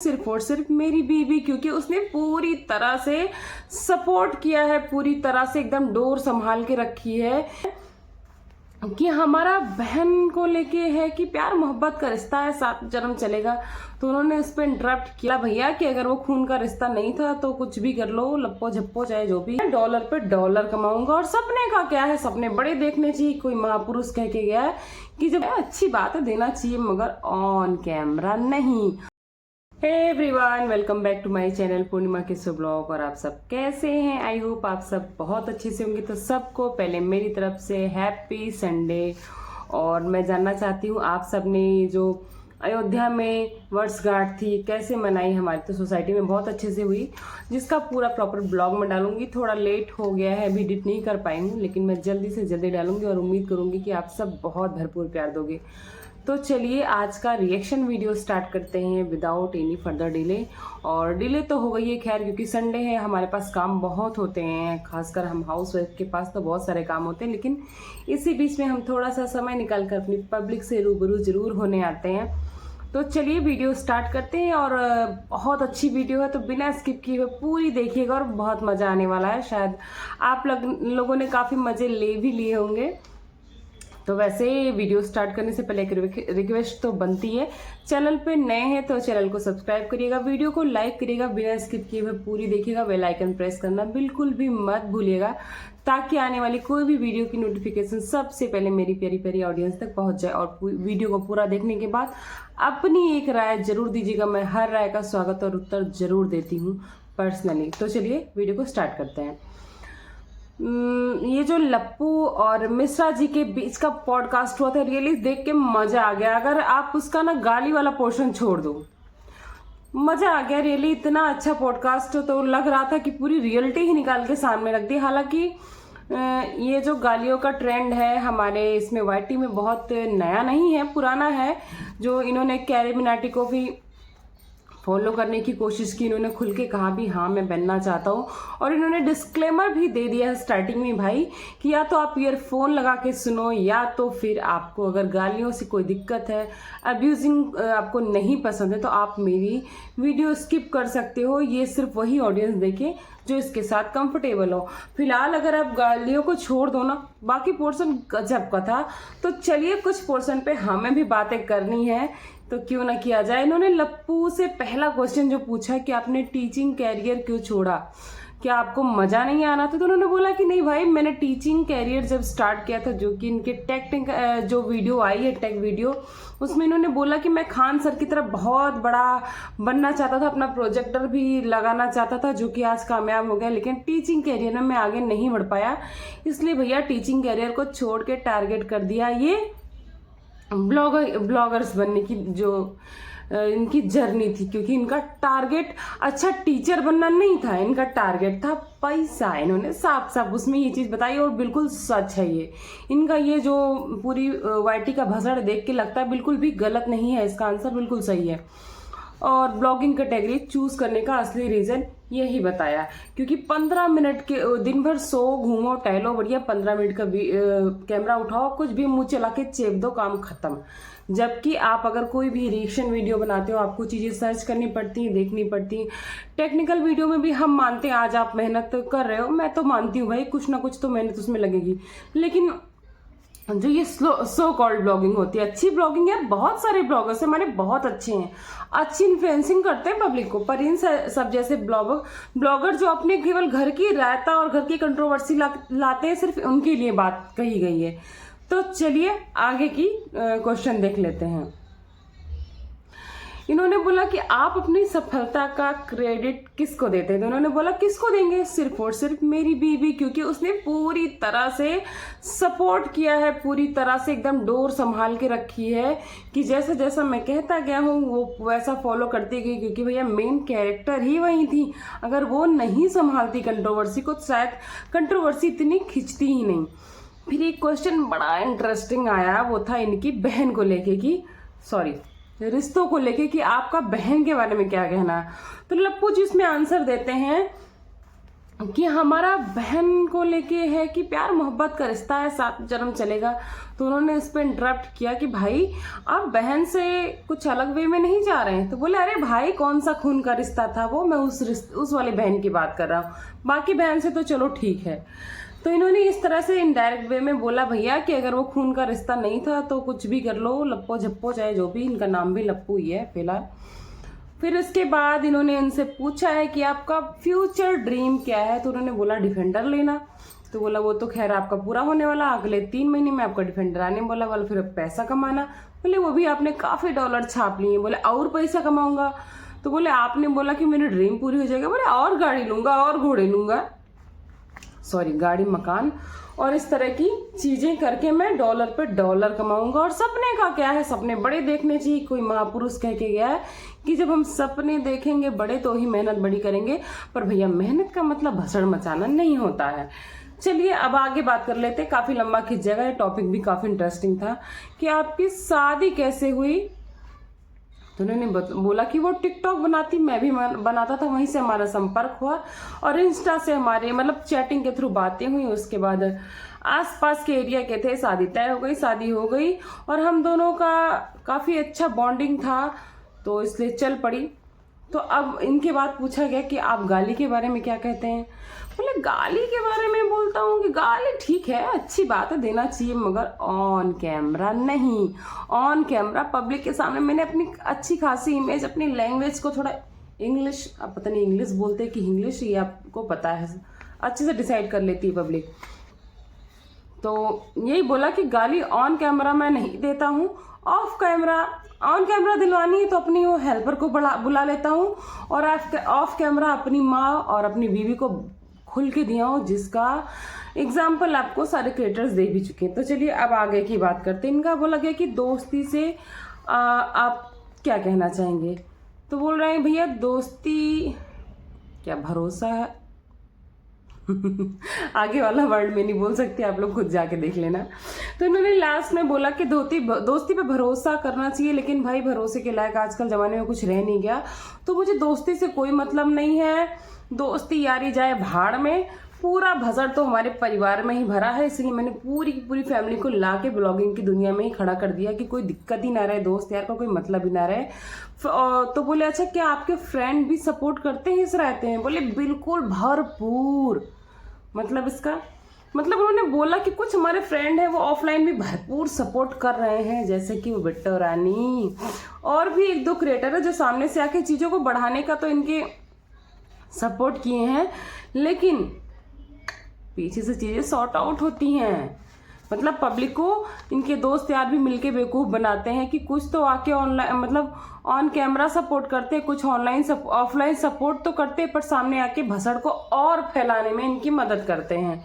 सिर्फ और सिर्फ मेरी बीवी, क्योंकि उसने पूरी तरह से सपोर्ट किया है, पूरी तरह से एकदम डोर संभाल के रखी है कि हमारा बहन को लेके है कि प्यार मोहब्बत का रिश्ता है, 7 जन्म चलेगा। तो उन्होंने इस पे इंटरप्ट किया भैया कि अगर वो खून का रिश्ता नहीं था तो कुछ भी कर लो, लप्पो झप्पो चाहे जो भी, डॉलर पे डॉलर कमाऊंगा। और सपने का क्या है, सपने बड़े देखने चाहिए। कोई महापुरुष कह के गया है कि जब अच्छी बात है देना चाहिए मगर ऑन कैमरा नहीं। Hey everyone, welcome back to my channel Purnima किस्सो ब्लॉग। और आप सब कैसे हैं? आई होप आप सब बहुत अच्छे से होंगे। तो सबको पहले मेरी तरफ से हैप्पी संडे। और मैं जानना चाहती हूँ आप सब ने जो अयोध्या में वर्षगांठ थी कैसे मनाई। हमारी तो सोसाइटी में बहुत अच्छे से हुई, जिसका पूरा प्रॉपर ब्लॉग मैं डालूंगी। थोड़ा लेट हो गया है, अभी एडिट नहीं कर पाई हूँ, लेकिन मैं जल्दी से जल्दी डालूंगी और उम्मीद करूंगी कि आप सब बहुत भरपूर प्यार दोगे। तो चलिए आज का रिएक्शन वीडियो स्टार्ट करते हैं विदाउट एनी फर्दर डिले। और डिले तो हो गई है खैर, क्योंकि संडे है, हमारे पास काम बहुत होते हैं, खासकर हम हाउस वाइफ के पास तो बहुत सारे काम होते हैं। लेकिन इसी बीच में हम थोड़ा सा समय निकाल कर अपनी पब्लिक से रूबरू जरूर होने आते हैं। तो चलिए वीडियो स्टार्ट करते हैं। और बहुत अच्छी वीडियो है, तो बिना स्किप किए हुए पूरी देखिएगा और बहुत मज़ा आने वाला है। शायद आप लोगों ने काफ़ी मज़े ले भी लिए होंगे। तो वैसे वीडियो स्टार्ट करने से पहले एक रिक्वेस्ट तो बनती है, चैनल पे नए हैं तो चैनल को सब्सक्राइब करिएगा, वीडियो को लाइक करिएगा, बिना स्किप किए हुए पूरी देखिएगा, बेल आइकन प्रेस करना बिल्कुल भी मत भूलिएगा, ताकि आने वाली कोई भी वीडियो की नोटिफिकेशन सबसे पहले मेरी प्यारी प्यारी ऑडियंस तक पहुंच जाए। और वीडियो को पूरा देखने के बाद अपनी एक राय जरूर दीजिएगा। मैं हर राय का स्वागत और उत्तर जरूर देती हूँ पर्सनली। तो चलिए वीडियो को स्टार्ट करते हैं। ये जो लप्पू और मिश्रा जी के बीच का पॉडकास्ट हुआ था, रियली देख के मजा आ गया। अगर आप उसका ना गाली वाला पोर्शन छोड़ दो, मजा आ गया रियली। इतना अच्छा पॉडकास्ट तो लग रहा था कि पूरी रियलिटी ही निकाल के सामने रख दी। हालांकि ये जो गालियों का ट्रेंड है हमारे इसमें वाईटी में बहुत नया नहीं है, पुराना है। जो इन्होंने कैरी मिनाटी को भी फॉलो करने की कोशिश की, इन्होंने खुल के कहा भी हाँ मैं बनना चाहता हूँ। और इन्होंने डिस्क्लेमर भी दे दिया है स्टार्टिंग में भाई कि या तो आप ईयरफोन लगा के सुनो, या तो फिर आपको अगर गालियों से कोई दिक्कत है, अब्यूजिंग आपको नहीं पसंद है, तो आप मेरी वीडियो स्किप कर सकते हो। ये सिर्फ वही ऑडियंस देखे जो इसके साथ कंफर्टेबल हो। फिलहाल अगर आप गालियों को छोड़ दो ना, बाकी पोर्शन गजब का था। तो चलिए कुछ पोर्शन पे हमें भी बातें करनी है, तो क्यों ना किया जाए। इन्होंने लप्पू से पहला क्वेश्चन जो पूछा कि आपने टीचिंग कैरियर क्यों छोड़ा, क्या आपको मजा नहीं आना था? तो उन्होंने बोला कि नहीं भाई, मैंने टीचिंग कैरियर जब स्टार्ट किया था, जो कि इनके टेक जो वीडियो आई है टेक वीडियो, उसमें इन्होंने बोला कि मैं खान सर की तरह बहुत बड़ा बनना चाहता था, अपना प्रोजेक्टर भी लगाना चाहता था, जो कि आज कामयाब हो गया। लेकिन टीचिंग कैरियर में मैं आगे नहीं बढ़ पाया, इसलिए भैया टीचिंग कैरियर को छोड़ के टारगेट कर दिया ये ब्लॉगर्स बनने की जो इनकी जर्नी थी। क्योंकि इनका टारगेट अच्छा टीचर बनना नहीं था, इनका टारगेट था पैसा। इन्होंने साफ साफ उसमें ये चीज बताई और बिल्कुल सच है ये। इनका ये जो पूरी वाईटी का भसड़ देख के लगता है बिल्कुल भी गलत नहीं है, इसका आंसर बिल्कुल सही है। और ब्लॉगिंग कैटेगरी चूज करने का असली रीजन यही बताया, क्योंकि 15 मिनट के दिन भर सो घूमो टहलो बढ़िया, 15 मिनट का कैमरा उठाओ, कुछ भी मुंह चला के चेप दो, काम खत्म। जबकि आप अगर कोई भी रिएक्शन वीडियो बनाते हो, आपको चीजें सर्च करनी पड़ती हैं, देखनी पड़ती हैं। टेक्निकल वीडियो में भी हम मानते हैं आज आप मेहनत कर रहे हो, मैं तो मानती हूँ भाई कुछ ना कुछ तो मेहनत उसमें लगेगी। लेकिन जो ये सो कॉल्ड ब्लॉगिंग होती है, अच्छी ब्लॉगिंग है, बहुत सारे ब्लॉगर्स हमारे बहुत अच्छे हैं, अच्छी इन्फ्लुएंसिंग करते हैं पब्लिक को। पर इन सब जैसे ब्लॉगर जो अपने केवल घर की रायता और घर की कंट्रोवर्सी लाते हैं, सिर्फ उनके लिए बात कही गई है। तो चलिए आगे की क्वेश्चन देख लेते हैं। इन्होंने बोला कि आप अपनी सफलता का क्रेडिट किसको देते हैं? तो उन्होंने बोला किसको देंगे, सिर्फ और सिर्फ मेरी बीवी, क्योंकि उसने पूरी तरह से सपोर्ट किया है, पूरी तरह से एकदम डोर संभाल के रखी है कि जैसा जैसा मैं कहता गया हूँ वो वैसा फॉलो करती गई। क्योंकि भैया मेन कैरेक्टर ही वही थी, अगर वो नहीं संभालती कंट्रोवर्सी को तो शायद कंट्रोवर्सी इतनी खिंचती ही नहीं। फिर एक क्वेश्चन बड़ा इंटरेस्टिंग आया, वो था इनकी बहन को लेके कि रिश्तों को लेके कि आपका बहन के बारे में क्या कहना है। तो लप्पू जी उसमें आंसर देते हैं कि हमारा बहन को लेके है कि प्यार मोहब्बत का रिश्ता है, 7 जन्म चलेगा। तो उन्होंने इस पर इंटरप्ट किया कि भाई आप बहन से कुछ अलग वे में नहीं जा रहे हैं। तो बोले अरे भाई कौन सा खून का रिश्ता था वो, मैं उस वाले बहन की बात कर रहा हूँ, बाकी बहन से तो चलो ठीक है। तो इन्होंने इस तरह से इनडायरेक्ट वे में बोला भैया कि अगर वो खून का रिश्ता नहीं था तो कुछ भी कर लो, लप्पो झप्पो चाहे जो भी, इनका नाम भी लप्पू ही है फिलहाल। फिर उसके बाद इन्होंने इनसे पूछा है कि आपका फ्यूचर ड्रीम क्या है। तो उन्होंने बोला डिफेंडर लेना। तो बोला वो तो खैर आपका पूरा होने वाला, अगले 3 महीने में आपका डिफेंडर आने वाला। बोला फिर पैसा कमाना। बोले वो भी आपने काफ़ी डॉलर छाप लिए। बोले और पैसा कमाऊंगा। तो बोले आपने बोला कि मेरी ड्रीम पूरी हो जाएगा। बोले और गाड़ी लूंगा और घोड़े लूंगा, सॉरी गाड़ी मकान और इस तरह की चीजें करके मैं डॉलर पे डॉलर कमाऊंगा। और सपने का क्या है, सपने बड़े देखने चाहिए। कोई महापुरुष कह के गया है कि जब हम सपने देखेंगे बड़े तो ही मेहनत बड़ी करेंगे। पर भैया मेहनत का मतलब भसड़ मचाना नहीं होता है। चलिए अब आगे बात कर लेते, काफी लंबा खिंच जाएगा, ये टॉपिक भी काफी इंटरेस्टिंग था कि आपकी शादी कैसे हुई। तो उन्होंने बोला कि वो टिकटॉक बनाती, मैं भी बनाता था, वहीं से हमारा संपर्क हुआ और इंस्टा से हमारे मतलब चैटिंग के थ्रू बातें हुई। उसके बाद आसपास के एरिया के थे, शादी तय हो गई, शादी हो गई और हम दोनों का काफ़ी अच्छा बॉन्डिंग था तो इसलिए चल पड़ी। तो अब इनके बाद पूछा गया कि आप गाली के बारे में क्या कहते हैं। बोले गाली के बारे में बोलता हूँ कि गाली ठीक है, अच्छी बात है, देना चाहिए, मगर ऑन कैमरा नहीं। ऑन कैमरा पब्लिक के सामने मैंने अपनी अच्छी खासी इमेज, अपनी लैंग्वेज को थोड़ा इंग्लिश, अब पता नहीं इंग्लिश बोलते कि इंग्लिश, ये आपको पता है, अच्छे से डिसाइड कर लेती है पब्लिक। तो यही बोला कि गाली ऑन कैमरा मैं नहीं देता हूँ, ऑफ कैमरा, ऑन कैमरा दिलवानी है तो अपनी वो हेल्पर को बुला लेता हूँ और ऑफ कैमरा अपनी माँ और अपनी बीवी को खुल के दिया हूँ, जिसका एग्जाम्पल आपको सारे क्रिएटर्स दे भी चुके हैं। तो चलिए अब आगे की बात करते हैं। इनका बोला गया कि दोस्ती से आप क्या कहना चाहेंगे। तो बोल रहे हैं भैया दोस्ती क्या भरोसा है आगे वाला वर्ड में नहीं बोल सकती, आप लोग खुद जाके देख लेना। तो इन्होंने लास्ट में बोला कि दोस्ती पे भरोसा करना चाहिए, लेकिन भाई भरोसे के लायक आजकल ज़माने में कुछ रह नहीं गया। तो मुझे दोस्ती से कोई मतलब नहीं है, दोस्ती यारी जाए भाड़ में, पूरा भसड़ तो हमारे परिवार में ही भरा है, इसलिए मैंने पूरी की पूरी फैमिली को ला के ब्लॉगिंग की दुनिया में ही खड़ा कर दिया कि कोई दिक्कत ही ना रहे, दोस्त यार का कोई मतलब ही ना रहे। तो बोले अच्छा क्या आपके फ्रेंड भी सपोर्ट करते हैं, इस रहते हैं। बोले बिल्कुल भरपूर, मतलब इसका मतलब उन्होंने बोला कि कुछ हमारे फ्रेंड है वो ऑफलाइन भी भरपूर सपोर्ट कर रहे हैं, जैसे कि वो बिट्टो रानी और भी 1-2 क्रिएटर है जो सामने से आके चीज़ों को बढ़ाने का तो इनके सपोर्ट किए हैं, लेकिन पीछे से चीज़ें सॉर्ट आउट होती हैं। मतलब पब्लिक को इनके दोस्त यार भी मिलके बेवकूफ़ बनाते हैं कि कुछ तो आके ऑनलाइन मतलब ऑन कैमरा सपोर्ट करते हैं, कुछ ऑफलाइन सपोर्ट तो करते हैं, पर सामने आके भसड़ को और फैलाने में इनकी मदद करते हैं।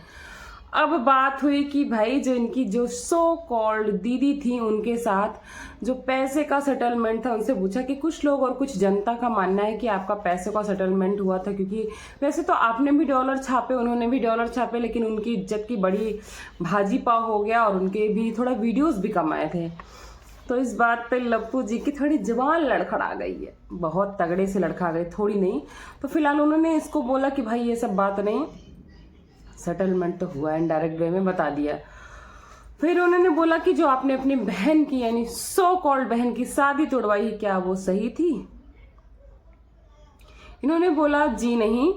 अब बात हुई कि भाई जो इनकी जो सो कॉल्ड दीदी थी उनके साथ जो पैसे का सेटलमेंट था, उनसे पूछा कि कुछ लोग और कुछ जनता का मानना है कि आपका पैसे का सेटलमेंट हुआ था, क्योंकि वैसे तो आपने भी डॉलर छापे, उन्होंने भी डॉलर छापे, लेकिन उनकी इज्जत की बड़ी भाजी पाव हो गया और उनके भी थोड़ा वीडियोस भी कम आए थे। तो इस बात पे लप्पू जी की थोड़ी जवान लड़खड़ा गई है, बहुत तगड़े से लड़खा गई, थोड़ी नहीं। तो फिलहाल उन्होंने इसको बोला कि भाई ये सब बात नहीं, सेटलमेंट तो हुआ, इनडायरेक्ट वे में बता दिया। फिर उन्होंने बोला कि जो आपने अपनी बहन की यानी सो कॉल्ड बहन की शादी तोड़वाई, क्या वो सही थी। इन्होंने बोला जी नहीं,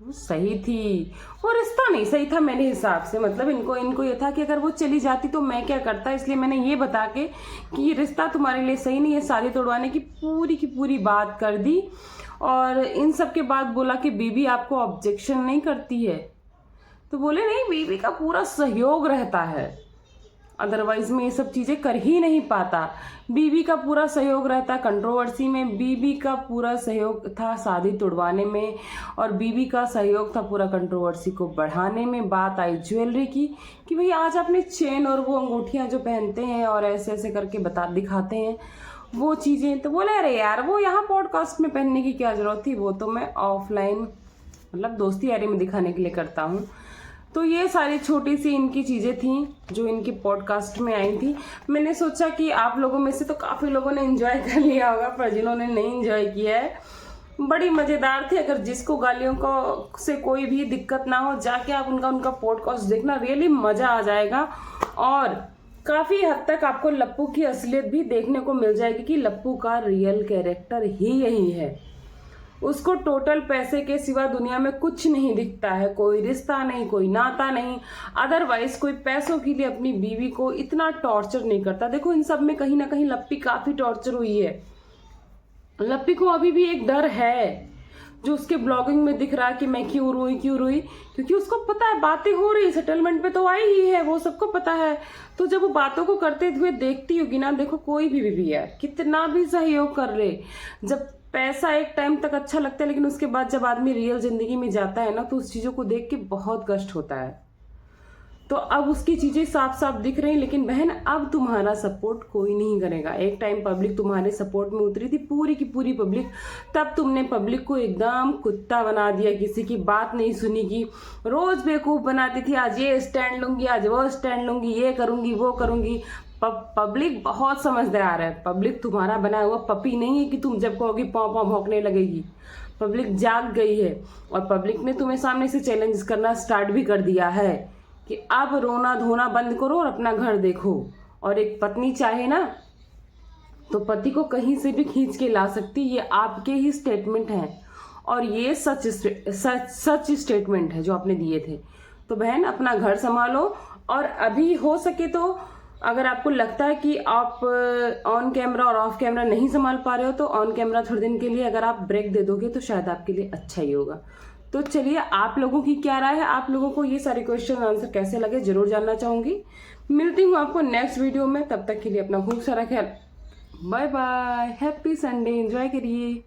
वो सही थी, वो रिश्ता नहीं सही था मेरे हिसाब से। मतलब इनको ये था कि अगर वो चली जाती तो मैं क्या करता, इसलिए मैंने ये बता के कि ये रिश्ता तुम्हारे लिए सही नहीं है, शादी तोड़वाने की पूरी बात कर दी। और इन सब के बाद बोला कि बीबी आपको ऑब्जेक्शन नहीं करती है। तो बोले नहीं, बीबी का पूरा सहयोग रहता है, अदरवाइज में ये सब चीज़ें कर ही नहीं पाता। बीबी का पूरा सहयोग रहता, कंट्रोवर्सी में बीबी का पूरा सहयोग था शादी तोड़वाने में, और बीबी का सहयोग था पूरा कंट्रोवर्सी को बढ़ाने में। बात आई ज्वेलरी की कि भाई आज आपने चेन और वो अंगूठियाँ जो पहनते हैं और ऐसे ऐसे करके दिखाते हैं वो चीज़ें, तो बोले अरे यार वो यहाँ पॉडकास्ट में पहनने की क्या ज़रूरत थी, वो तो मैं ऑफलाइन मतलब दोस्ती यारी में दिखाने के लिए करता हूँ। तो ये सारी छोटी सी इनकी चीज़ें थी जो इनकी पॉडकास्ट में आई थी। मैंने सोचा कि आप लोगों में से तो काफ़ी लोगों ने एंजॉय कर लिया होगा, पर जिन्होंने नहीं एंजॉय किया है बड़ी मजेदार थी। अगर जिसको गालियों को से कोई भी दिक्कत ना हो, जाके आप उनका पॉडकास्ट देखना, रियली मजा आ जाएगा। और काफी हद तक आपको लप्पू की असलियत भी देखने को मिल जाएगी कि लप्पू का रियल कैरेक्टर ही यही है। उसको टोटल पैसे के सिवा दुनिया में कुछ नहीं दिखता है, कोई रिश्ता नहीं, कोई नाता नहीं, अदरवाइज कोई पैसों के लिए अपनी बीवी को इतना टॉर्चर नहीं करता। देखो इन सब में कहीं ना कहीं लप्पी काफी टॉर्चर हुई है। लप्पी को अभी भी एक डर है जो उसके ब्लॉगिंग में दिख रहा है कि मैं क्यों रोई, क्योंकि उसको पता है बातें हो रही, सेटलमेंट पे तो आई ही है, वो सबको पता है। तो जब वो बातों को करते हुए देखती होगी ना, देखो कोई भी है कितना भी सहयोग कर रहे, जब पैसा एक टाइम तक अच्छा लगता है, लेकिन उसके बाद जब आदमी रियल जिंदगी में जाता है ना, तो उस चीजों को देख के बहुत कष्ट होता है। तो अब उसकी चीजें साफ साफ दिख रही, लेकिन बहन अब तुम्हारा सपोर्ट कोई नहीं करेगा। एक टाइम पब्लिक तुम्हारे सपोर्ट में उतरी थी, पूरी की पूरी पब्लिक, तब तुमने पब्लिक को एकदम कुत्ता बना दिया, किसी की बात नहीं सुनी की, रोज बेवकूफ बनाती थी, आज ये स्टैंड लूंगी, आज वो स्टैंड लूंगी, ये करूंगी वो करूंगी। पब्लिक बहुत समझदार है, पब्लिक तुम्हारा बनाया हुआ पपी नहीं है कि तुम जब कहोगी पाँव पाँव भौंकने लगेगी। पब्लिक जाग गई है और पब्लिक ने तुम्हें सामने से चैलेंज करना स्टार्ट भी कर दिया है कि अब रोना धोना बंद करो और अपना घर देखो। और एक पत्नी चाहे ना तो पति को कहीं से भी खींच के ला सकती, ये आपके ही स्टेटमेंट हैं और ये सच स्टेटमेंट है जो आपने दिए थे। तो बहन अपना घर संभालो, और अभी हो सके तो अगर आपको लगता है कि आप ऑन कैमरा और ऑफ कैमरा नहीं संभाल पा रहे हो, तो ऑन कैमरा थोड़े दिन के लिए अगर आप ब्रेक दे दोगे तो शायद आपके लिए अच्छा ही होगा। तो चलिए, आप लोगों की क्या राय है, आप लोगों को ये सारे क्वेश्चन आंसर कैसे लगे जरूर जानना चाहूंगी। मिलती हूँ आपको नेक्स्ट वीडियो में, तब तक के लिए अपना खूब सारा ख्याल, bye bye, happy Sunday, enjoy करिए।